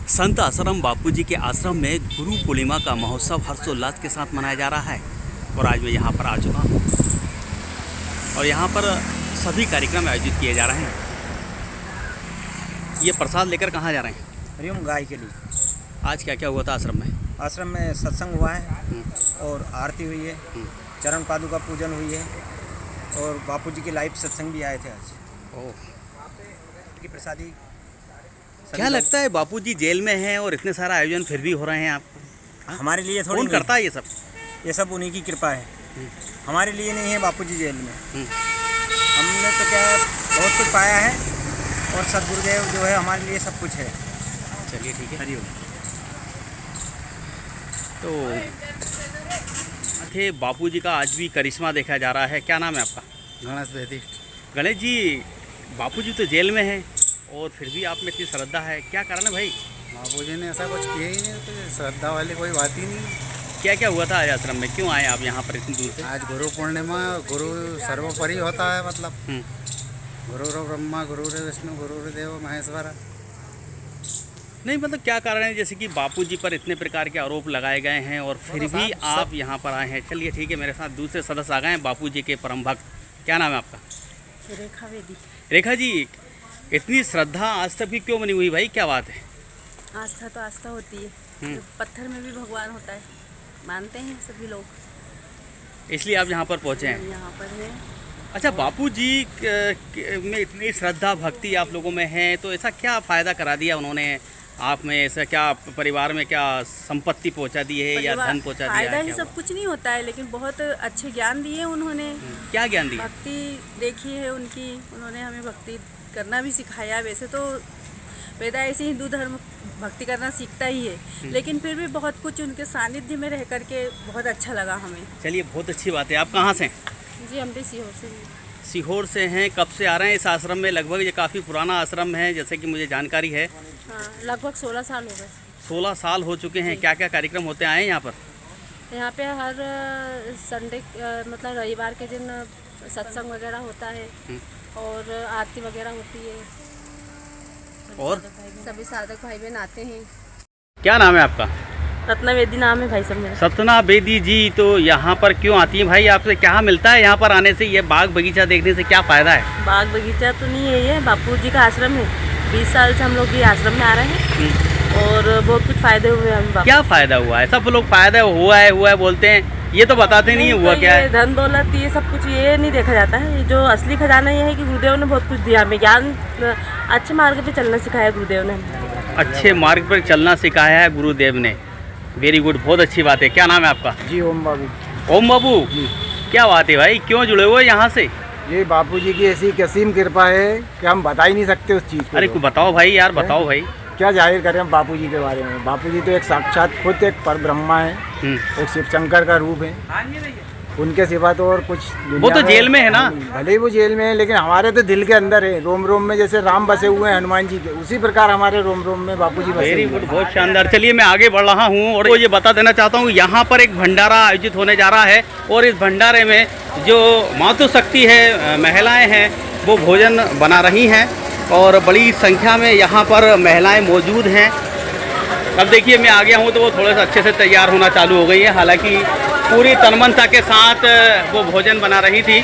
संत आसाराम बापूजी के आश्रम में गुरु पूर्णिमा का महोत्सव हर्षोल्लास के साथ मनाया जा रहा है और आज मैं यहाँ पर आ चुका हूँ और यहाँ पर सभी कार्यक्रम आयोजित किए जा रहे हैं। ये प्रसाद लेकर कहाँ जा रहे हैं? हरिओम गाय के लिए। आज क्या क्या हुआ था आश्रम में? आश्रम में सत्संग हुआ है और आरती हुई है, चरण पादुका पूजन हुई है और बापूजी के लाइव सत्संग भी आए थे आज। ओह, की प्रसादी। क्या लगता है बापूजी जेल में हैं और इतने सारा आयोजन फिर भी हो रहे हैं आपको? हमारे लिए थोड़ी कौन करता है ये सब? ये सब उन्हीं की कृपा है, हमारे लिए नहीं है। बापूजी जेल में हमने तो क्या बहुत कुछ पाया है और सदगुरुदेव जो है हमारे लिए सब कुछ है। चलिए ठीक है। हरिओम। तो थे बापूजी का आज भी करिश्मा देखा जा रहा है। क्या नाम है आपका? गणेश बेदी। गणेश जी, बापूजी तो जेल में हैं और फिर भी आप में इतनी श्रद्धा है, क्या कारण है भाई? बापूजी ने ऐसा कुछ किया ही नहीं, तो श्रद्धा वाली कोई बात ही नहीं। क्या क्या हुआ था आज आश्रम में? क्यों आए आप यहाँ पर इतनी दूर से? आज गुरु पूर्णिमा, गुरु सर्वोपरि होता है, मतलब गुरु ब्रह्मा, गुरु विष्णु, गुरुदेव महेश्वर। नहीं, मतलब क्या कारण है जैसे कि बापूजी पर इतने प्रकार के आरोप लगाए गए हैं और फिर भी आप यहाँ पर आए हैं? चलिए ठीक है, मेरे साथ दूसरे सदस्य आ गए हैं बापूजी के परम भक्त। क्या नाम है आपका? रेखा बेदी। रेखा जी, इतनी श्रद्धा आज तक भी क्यों बनी हुई भाई, क्या बात है? आस्था तो आस्था होती है, पत्थर में भी भगवान होता है, मानते हैं सभी लोग, इसलिए आप यहाँ पर पहुँचे हैं। यहाँ पर है। अच्छा, बापूजी में इतनी श्रद्धा भक्ति आप लोगों में है, तो ऐसा क्या फ़ायदा करा दिया उन्होंने आप में? ऐसा क्या परिवार में क्या संपत्ति पहुंचा दी है या धन पहुंचा दिया है? फायदा ही क्या सब कुछ नहीं होता है, लेकिन बहुत अच्छे ज्ञान दिए उन्होंने। क्या ज्ञान दिया? भक्ति देखी है उनकी, उन्होंने हमें भक्ति करना भी सिखाया। वैसे तो पैदा ऐसे हिंदू धर्म भक्ति करना सीखता ही है, लेकिन फिर भी बहुत कुछ उनके सानिध्य में रह करके बहुत अच्छा लगा हमें। चलिए, बहुत अच्छी बात है। आप कहाँ से हैं? जी, हम भी सीहोर से हैं। सीहोर से हैं। कब से आ रहे हैं इस आश्रम में? लगभग ये काफ़ी पुराना आश्रम है जैसे कि मुझे जानकारी है। हाँ, लगभग 16 साल हो गए। 16 साल हो चुके हैं। क्या क्या कार्यक्रम होते आए हैं यहाँ पर? यहाँ पे हर संडे मतलब रविवार के दिन सत्संग वगैरह होता है और आरती वगैरह होती है और सभी साधक भाई बहन आते हैं। क्या नाम है आपका? रत्ना बेदी नाम है भाई सब मेरा। सतना बेदी जी, तो यहाँ पर क्यों आती हैं भाई? आपसे क्या मिलता है यहाँ पर आने से? ये बाग बगीचा देखने से क्या फ़ायदा है? बाग बगीचा तो नहीं है, ये बापू जी का आश्रम है। 20 साल से हम लोग ये आश्रम में आ रहे हैं और बहुत कुछ फ़ायदे हुए हम। क्या फ़ायदा हुआ है? सब लोग फ़ायदा हुआ है बोलते हैं, ये तो बताते नहीं हुआ क्या है। धन दौलत ये सब कुछ ये नहीं देखा जाता है। जो असली खजाना ये है कि गुरुदेव ने बहुत कुछ दिया हमें, ज्ञान, अच्छे मार्ग पे चलना सिखाया गुरुदेव ने। अच्छे मार्ग पर चलना सिखाया है गुरुदेव ने। वेरी गुड, बहुत अच्छी बात है। क्या नाम है आपका? जी, ओम बाबू। ओम बाबू, क्या बात है भाई, क्यों जुड़े हुए यहाँ से? ये बापूजी की ऐसी कसीम कृपा है कि हम बता ही नहीं सकते उस चीज़ को। अरे बताओ भाई, यार बताओ भाई। क्या जाहिर करें हम बापूजी के बारे में? बापूजी तो एक साक्षात खुद एक पर ब्रह्मा है, एक शिव शंकर का रूप है। उनके सिवा तो और कुछ वो तो जेल में है ना? भले ही वो जेल में है, लेकिन हमारे तो दिल के अंदर है। रोम रोम में जैसे राम बसे हुए हैं हनुमान जी के, उसी प्रकार हमारे रोम रोम में बापूजी बसे। वेरी गुड, बहुत शानदार। चलिए, मैं आगे बढ़ रहा हूँ और वो ये बता देना चाहता हूँ, यहाँ पर एक भंडारा आयोजित होने जा रहा है और इस भंडारे में जो मातृशक्ति है, महिलाएं हैं, वो भोजन बना रही हैं और बड़ी संख्या में यहाँ पर महिलाएं मौजूद हैं। अब देखिए, मैं आ गया हूँ तो वो थोड़ा सा अच्छे से तैयार होना चालू हो गई है। हालांकि पूरी तन्मनता के साथ वो भोजन बना रही थी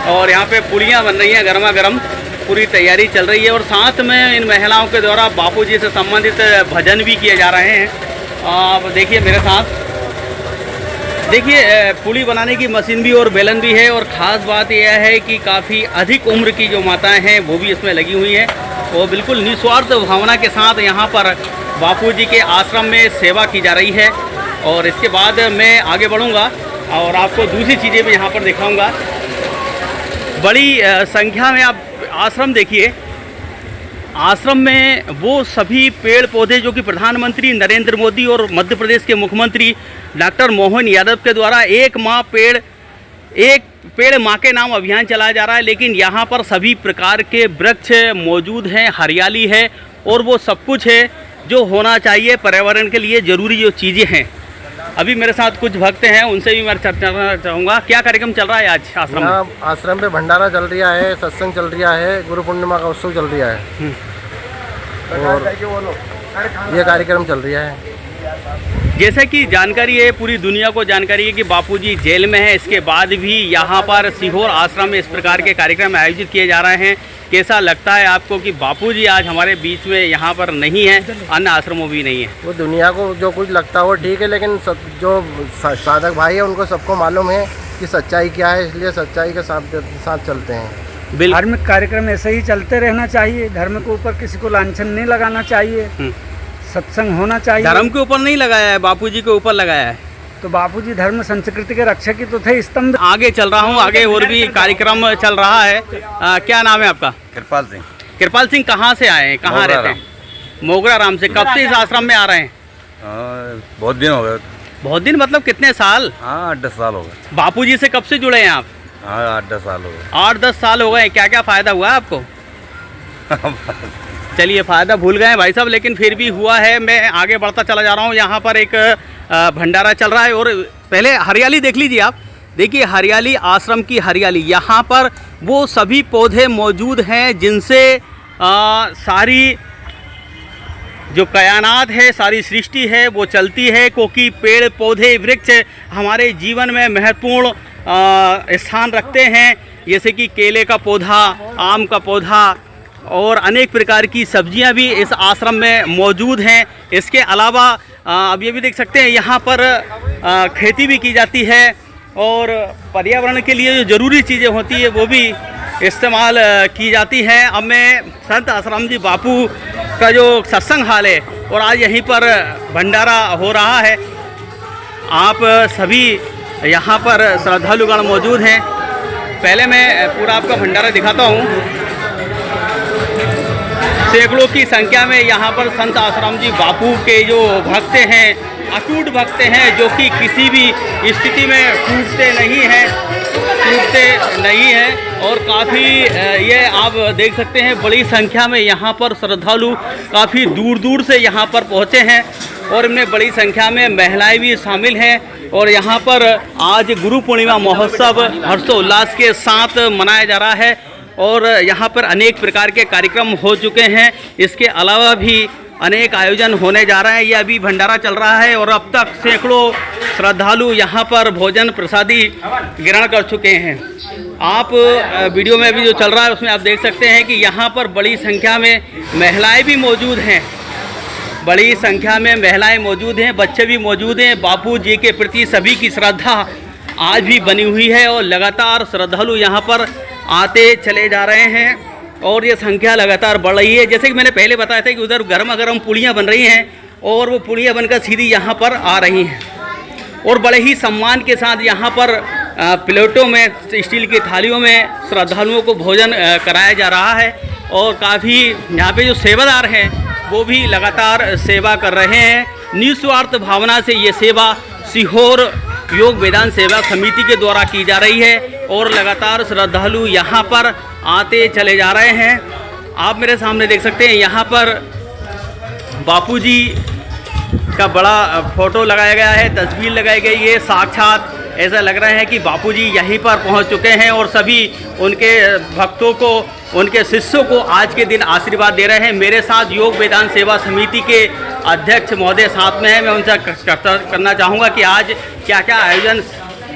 और यहाँ पे पूड़ियाँ बन रही हैं गर्मा गर्म, पूरी तैयारी चल रही है और साथ में इन महिलाओं के द्वारा बापूजी से संबंधित भजन भी किए जा रहे हैं। आप देखिए मेरे साथ, देखिए पूड़ी बनाने की मशीन भी और बेलन भी है और ख़ास बात यह है कि काफ़ी अधिक उम्र की जो माताएं हैं वो भी इसमें लगी हुई हैं। वो बिल्कुल निस्वार्थ भावना के साथ यहाँ पर बापूजी के आश्रम में सेवा की जा रही है और इसके बाद मैं आगे बढ़ूँगा और आपको दूसरी चीज़ें भी यहाँ पर दिखाऊँगा। बड़ी संख्या में आप आश्रम देखिए। आश्रम में वो सभी पेड़ पौधे जो कि प्रधानमंत्री नरेंद्र मोदी और मध्य प्रदेश के मुख्यमंत्री डॉक्टर मोहन यादव के द्वारा एक पेड़ माँ के नाम अभियान चलाया जा रहा है, लेकिन यहाँ पर सभी प्रकार के वृक्ष मौजूद हैं, हरियाली है और वो सब कुछ है जो होना चाहिए पर्यावरण के लिए ज़रूरी जो चीज़ें हैं। अभी मेरे साथ कुछ भक्त हैं, उनसे भी मैं चर्चा करना चाहूँगा। क्या कार्यक्रम चल रहा है आज आश्रम में? आश्रम पे भंडारा चल रहा है, सत्संग चल रहा है, गुरु पूर्णिमा का उत्सव चल रहा है और ये कार्यक्रम चल रहा है। जैसे कि जानकारी है, पूरी दुनिया को जानकारी है कि बापूजी जेल में है, इसके बाद भी यहाँ पर सीहोर आश्रम में इस प्रकार के कार्यक्रम आयोजित किए जा रहे हैं। कैसा लगता है आपको कि बापूजी आज हमारे बीच में यहाँ पर नहीं है, अन्य आश्रमों भी नहीं है? वो दुनिया को जो कुछ लगता है वो ठीक है, लेकिन जो साधक भाई है उनको सबको मालूम है कि सच्चाई क्या है, इसलिए सच्चाई के साथ चलते हैं। धार्मिक कार्यक्रम ऐसे ही चलते रहना चाहिए। धर्म के ऊपर किसी को लांछन नहीं लगाना चाहिए, सत्संग होना चाहिए। धर्म के ऊपर नहीं लगाया है, बापूजी के ऊपर लगाया है। तो बापूजी धर्म संस्कृति के रक्षक ही तो थे, स्तंभ। आगे चल रहा हूँ, आगे और भी कार्यक्रम चल रहा है। क्या नाम है आपका? कृपाल सिंह। कृपाल सिंह कहाँ से आए हैं, कहाँ रहते हैं? मोगरा राम से। कब से इस आश्रम में आ रहे हैं? बहुत दिन हो गए। बहुत दिन मतलब कितने साल? 8-10 साल हो गए। बापूजी से कब से जुड़े हैं आप? 8-10 साल हो गए। 8-10 साल हो गए। क्या क्या फ़ायदा हुआ आपको? चलिए, फ़ायदा भूल गए हैं भाई साहब, लेकिन फिर भी हुआ है। मैं आगे बढ़ता चला जा रहा हूँ। यहाँ पर एक भंडारा चल रहा है और पहले हरियाली देख लीजिए आप। देखिए हरियाली, आश्रम की हरियाली। यहाँ पर वो सभी पौधे मौजूद हैं जिनसे सारी जो कायनात है, सारी सृष्टि है वो चलती है, क्योंकि पेड़ पौधे वृक्ष हमारे जीवन में महत्वपूर्ण स्थान रखते हैं। जैसे कि केले का पौधा, आम का पौधा और अनेक प्रकार की सब्जियां भी इस आश्रम में मौजूद हैं। इसके अलावा अब ये भी देख सकते हैं यहाँ पर खेती भी की जाती है और पर्यावरण के लिए जो ज़रूरी चीज़ें होती है वो भी इस्तेमाल की जाती हैं। अब मैं संत आश्रम जी बापू का जो सत्संग हाल है और आज यहीं पर भंडारा हो रहा है। आप सभी यहाँ पर श्रद्धालुगण मौजूद हैं। पहले मैं पूरा आपका भंडारा दिखाता हूँ। सैकड़ों की संख्या में यहाँ पर संत आश्रम जी बापू के जो भक्त हैं, अटूट भक्त हैं, जो कि किसी भी स्थिति में टूटते नहीं हैं और काफ़ी ये आप देख सकते हैं बड़ी संख्या में यहाँ पर श्रद्धालु काफ़ी दूर दूर से यहाँ पर पहुँचे हैं और इनमें बड़ी संख्या में महिलाएं भी शामिल हैं। और यहाँ पर आज गुरु पूर्णिमा महोत्सव हर्षोल्लास के साथ मनाया जा रहा है और यहाँ पर अनेक प्रकार के कार्यक्रम हो चुके हैं। इसके अलावा भी अनेक आयोजन होने जा रहे हैं। ये अभी भंडारा चल रहा है और अब तक सैकड़ों श्रद्धालु यहाँ पर भोजन प्रसादी ग्रहण कर चुके हैं। आप वीडियो में भी जो चल रहा है उसमें आप देख सकते हैं कि यहाँ पर बड़ी संख्या में महिलाएं भी मौजूद हैं। बड़ी संख्या में महिलाएं मौजूद हैं, बच्चे भी मौजूद हैं। बापू जी के प्रति सभी की श्रद्धा आज भी बनी हुई है और लगातार श्रद्धालु यहाँ पर आते चले जा रहे हैं और ये संख्या लगातार बढ़ रही है। जैसे कि मैंने पहले बताया था कि उधर गर्मा गर्म पूड़ियाँ बन रही हैं और वो पूड़ियाँ बनकर सीधी यहाँ पर आ रही हैं और बड़े ही सम्मान के साथ यहाँ पर प्लेटों में, स्टील की थालियों में श्रद्धालुओं को भोजन कराया जा रहा है और काफ़ी यहाँ पे जो सेवादार हैं वो भी लगातार सेवा कर रहे हैं। निस्वार्थ भावना से ये सेवा सीहोर योग वेदांत सेवा समिति के द्वारा की जा रही है और लगातार श्रद्धालु यहाँ पर आते चले जा रहे हैं। आप मेरे सामने देख सकते हैं यहाँ पर बापूजी का बड़ा फोटो लगाया गया है, तस्वीर लगाई गई है। साक्षात ऐसा लग रहा है कि बापूजी यहीं पर पहुँच चुके हैं और सभी उनके भक्तों को, उनके शिष्यों को आज के दिन आशीर्वाद दे रहे हैं। मेरे साथ योग वेदांत सेवा समिति के अध्यक्ष महोदय साथ में हैं। मैं उनसे चर्चा करना चाहूँगा कि आज क्या क्या आयोजन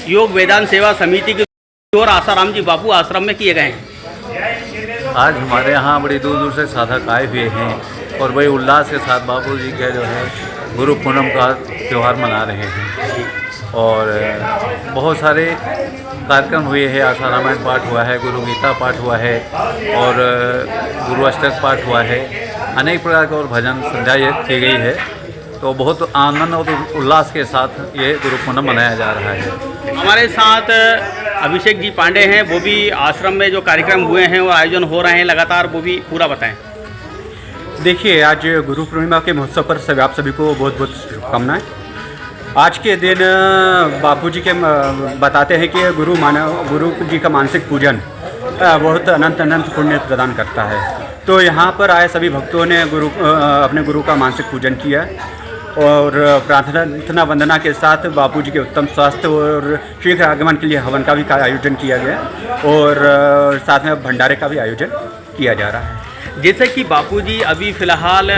योग वेदांत सेवा समिति के और आसाराम जी बापू आश्रम में किए गए हैं। आज हमारे यहाँ बड़ी दूर दूर से साधक आए हुए हैं और बड़े उल्लास के साथ बापू जी के जो है गुरु पूनम का त्यौहार मना रहे हैं और बहुत सारे कार्यक्रम हुए हैं। आशा रामायण पाठ हुआ है, गुरु गीता पाठ हुआ है और गुरु अष्टक पाठ हुआ है। अनेक प्रकार के और भजन संध्या की गई है। तो बहुत आनंद और उल्लास के साथ ये गुरु पूनम मनाया जा रहा है। हमारे साथ अभिषेक जी पांडे हैं, वो भी आश्रम में जो कार्यक्रम हुए हैं और आयोजन हो रहे हैं लगातार, वो भी पूरा बताएं। देखिए, आज गुरु पूर्णिमा के महोत्सव पर आप सभी को बहुत बहुत शुभकामनाएं। आज के दिन बापू जी के बताते हैं कि गुरु जी का मानसिक पूजन बहुत अनंत पुण्य प्रदान करता है। तो यहाँ पर आए सभी भक्तों ने अपने गुरु का मानसिक पूजन किया और प्रार्थना वंदना के साथ बापू जी के उत्तम स्वास्थ्य और शीघ्र आगमन के लिए हवन का भी आयोजन किया गया और साथ में भंडारे का भी आयोजन किया जा रहा है। जैसे कि बापूजी अभी फ़िलहाल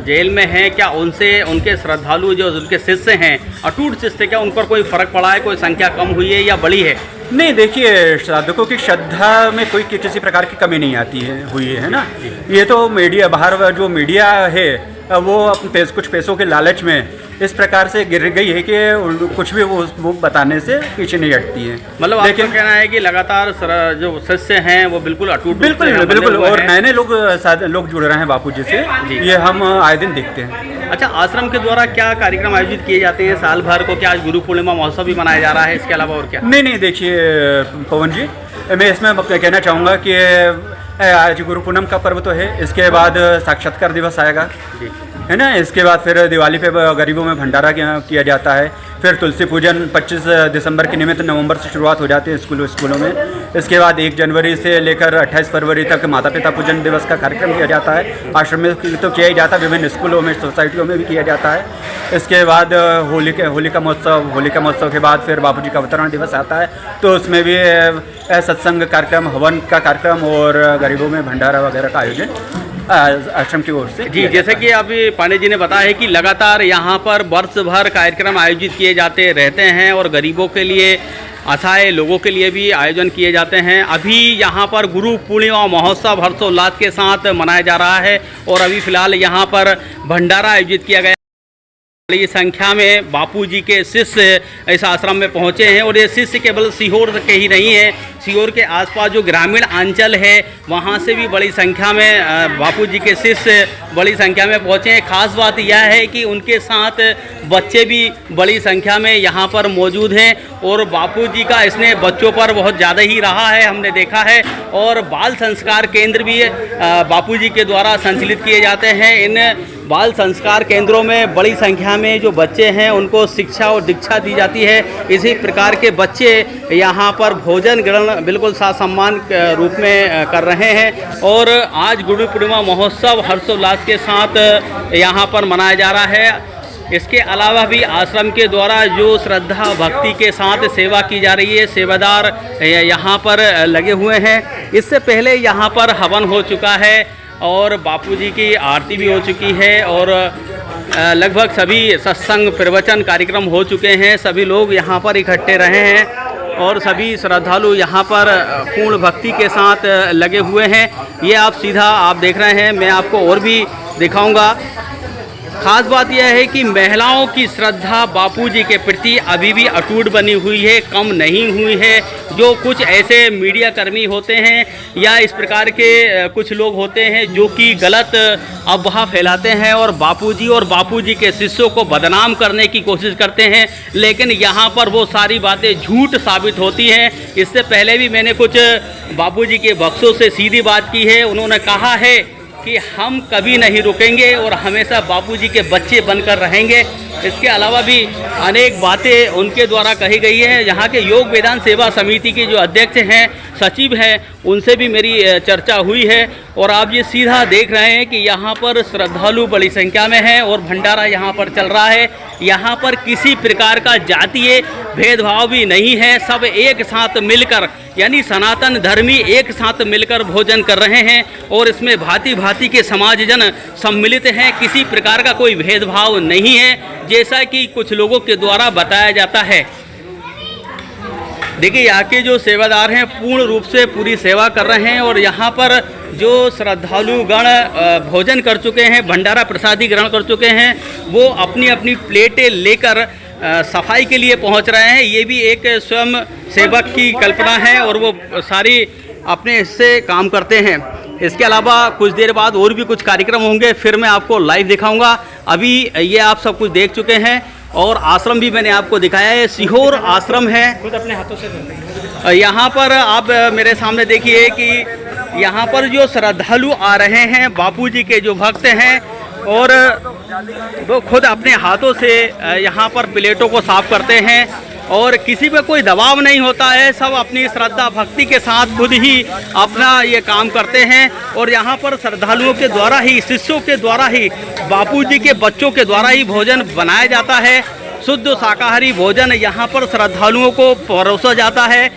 जेल में हैं, क्या उनसे उनके श्रद्धालु जो उनके शिष्य हैं, अटूट शिष्य, क्या उन पर कोई फ़र्क पड़ा है? कोई संख्या कम हुई है या बढ़ी है? नहीं, देखिए, साधकों की श्रद्धा में कोई किसी प्रकार की कमी नहीं आती है, हुई है ना। ये तो मीडिया, बाहर जो मीडिया है वो कुछ पैसों के लालच में इस प्रकार से गिर गई है कि कुछ भी वो बताने से पीछे नहीं हटती है। मतलब आपका कहना है कि लगातार जो शिष्य हैं वो बिल्कुल अटूट, बिल्कुल, और नए लोग जुड़ रहे हैं बापूजी से, ये हम आए दिन देखते हैं। अच्छा, आश्रम के द्वारा क्या कार्यक्रम आयोजित किए जाते हैं साल भर को? क्या आज गुरु पूर्णिमा महोत्सव भी मनाया जा रहा है, इसके अलावा और क्या? नहीं, देखिए पवन जी, मैं इसमें कहना चाहूँगा कि आज गुरु पूनम का पर्व तो है, इसके बाद साक्षात्कार दिवस आएगा, है ना। इसके बाद फिर दिवाली पे गरीबों में भंडारा किया जाता है। फिर तुलसी पूजन 25 दिसंबर के निमित्त नवंबर से शुरुआत हो जाती है स्कूलों में। इसके बाद 1 जनवरी से लेकर 28 फरवरी तक माता पिता पूजन दिवस का कार्यक्रम किया जाता है। आश्रम में तो किया ही जाता है, विभिन्न स्कूलों में, सोसाइटियों में भी किया जाता है। इसके बाद होलिका महोत्सव के बाद फिर बापूजी का अवतरण दिवस आता है, तो उसमें भी सत्संग कार्यक्रम, हवन का कार्यक्रम और गरीबों में भंडारा वगैरह का आयोजन आश्रम की ओर से। जी, जैसे कि अभी पांडे जी ने बताया है कि लगातार यहाँ पर वर्ष भर कार्यक्रम आयोजित किए जाते रहते हैं और गरीबों के लिए, असहाय लोगों के लिए भी आयोजन किए जाते हैं। अभी यहाँ पर गुरु पूर्णिमा महोत्सव हर्षोल्लास के साथ मनाया जा रहा है और अभी फ़िलहाल यहाँ पर भंडारा आयोजित किया गया। बड़ी संख्या में बापूजी के शिष्य इस आश्रम में पहुँचे हैं और ये शिष्य केवल सीहोर के ही नहीं है, सीहोर के आसपास जो ग्रामीण अंचल है वहाँ से भी बड़ी संख्या में बापूजी के शिष्य बड़ी संख्या में पहुँचे हैं। खास बात यह है कि उनके साथ बच्चे भी बड़ी संख्या में यहाँ पर मौजूद हैं और बापूजी का स्नेह बच्चों पर बहुत ज़्यादा ही रहा है, हमने देखा है। और बाल संस्कार केंद्र भी बापूजी के द्वारा संचालित किए जाते हैं। इन बाल संस्कार केंद्रों में बड़ी संख्या में जो बच्चे हैं उनको शिक्षा और दीक्षा दी जाती है। इसी प्रकार के बच्चे यहाँ पर भोजन ग्रहण बिल्कुल सम्मान रूप में कर रहे हैं और आज गुरु पूर्णिमा महोत्सव हर्षोल्लास के साथ यहाँ पर मनाया जा रहा है। इसके अलावा भी आश्रम के द्वारा जो श्रद्धा भक्ति के साथ सेवा की जा रही है, सेवादार यहाँ पर लगे हुए हैं। इससे पहले यहाँ पर हवन हो चुका है और बापूजी की आरती भी हो चुकी है और लगभग सभी सत्संग प्रवचन कार्यक्रम हो चुके हैं। सभी लोग यहाँ पर इकट्ठे रहे हैं और सभी श्रद्धालु यहाँ पर पूर्ण भक्ति के साथ लगे हुए हैं। ये आप सीधा आप देख रहे हैं, मैं आपको और भी दिखाऊंगा। खास बात यह है कि महिलाओं की श्रद्धा बापूजी के प्रति अभी भी अटूट बनी हुई है, कम नहीं हुई है। जो कुछ ऐसे मीडिया कर्मी होते हैं या इस प्रकार के कुछ लोग होते हैं जो कि गलत अफवाह फैलाते हैं और बापूजी के शिष्यों को बदनाम करने की कोशिश करते हैं, लेकिन यहाँ पर वो सारी बातें झूठ साबित होती हैं। इससे पहले भी मैंने कुछ बापूजी के बख्शों से सीधी बात की है। उन्होंने कहा है कि हम कभी नहीं रुकेंगे और हमेशा बापूजी के बच्चे बनकर रहेंगे। इसके अलावा भी अनेक बातें उनके द्वारा कही गई हैं। यहाँ के योग वेदांत सेवा समिति के जो अध्यक्ष हैं, सचिव हैं, उनसे भी मेरी चर्चा हुई है और आप ये सीधा देख रहे हैं कि यहाँ पर श्रद्धालु बड़ी संख्या में हैं और भंडारा यहाँ पर चल रहा है। यहाँ पर किसी प्रकार का जातीय भेदभाव भी नहीं है। सब एक साथ मिलकर, यानी सनातन धर्मी एक साथ मिलकर भोजन कर रहे हैं और इसमें भांति भांति के समाजजन सम्मिलित हैं। किसी प्रकार का कोई भेदभाव नहीं है जैसा कि कुछ लोगों के द्वारा बताया जाता है। देखिए, यहाँ के जो सेवादार हैं पूर्ण रूप से पूरी सेवा कर रहे हैं और यहाँ पर जो श्रद्धालु गण भोजन कर चुके हैं, भंडारा प्रसादी ग्रहण कर चुके हैं, वो अपनी अपनी प्लेटें लेकर सफाई के लिए पहुँच रहे हैं। ये भी एक स्वयं सेवक की कल्पना है और वो सारी अपने हिस्से काम करते हैं। इसके अलावा कुछ देर बाद और भी कुछ कार्यक्रम होंगे, फिर मैं आपको लाइव दिखाऊंगा। अभी ये आप सब कुछ देख चुके हैं और आश्रम भी मैंने आपको दिखाया है। सीहोर आश्रम है, खुद अपने हाथों से। यहाँ पर आप मेरे सामने देखिए कि यहाँ पर जो श्रद्धालु आ रहे हैं, बापूजी के जो भक्त हैं, और वो खुद अपने हाथों से यहाँ पर प्लेटों को साफ करते हैं और किसी पे कोई दबाव नहीं होता है। सब अपनी श्रद्धा भक्ति के साथ खुद ही अपना ये काम करते हैं और यहाँ पर श्रद्धालुओं के द्वारा ही, शिष्यों के द्वारा ही, बापूजी के बच्चों के द्वारा ही भोजन बनाया जाता है। शुद्ध शाकाहारी भोजन यहाँ पर श्रद्धालुओं को परोसा जाता है।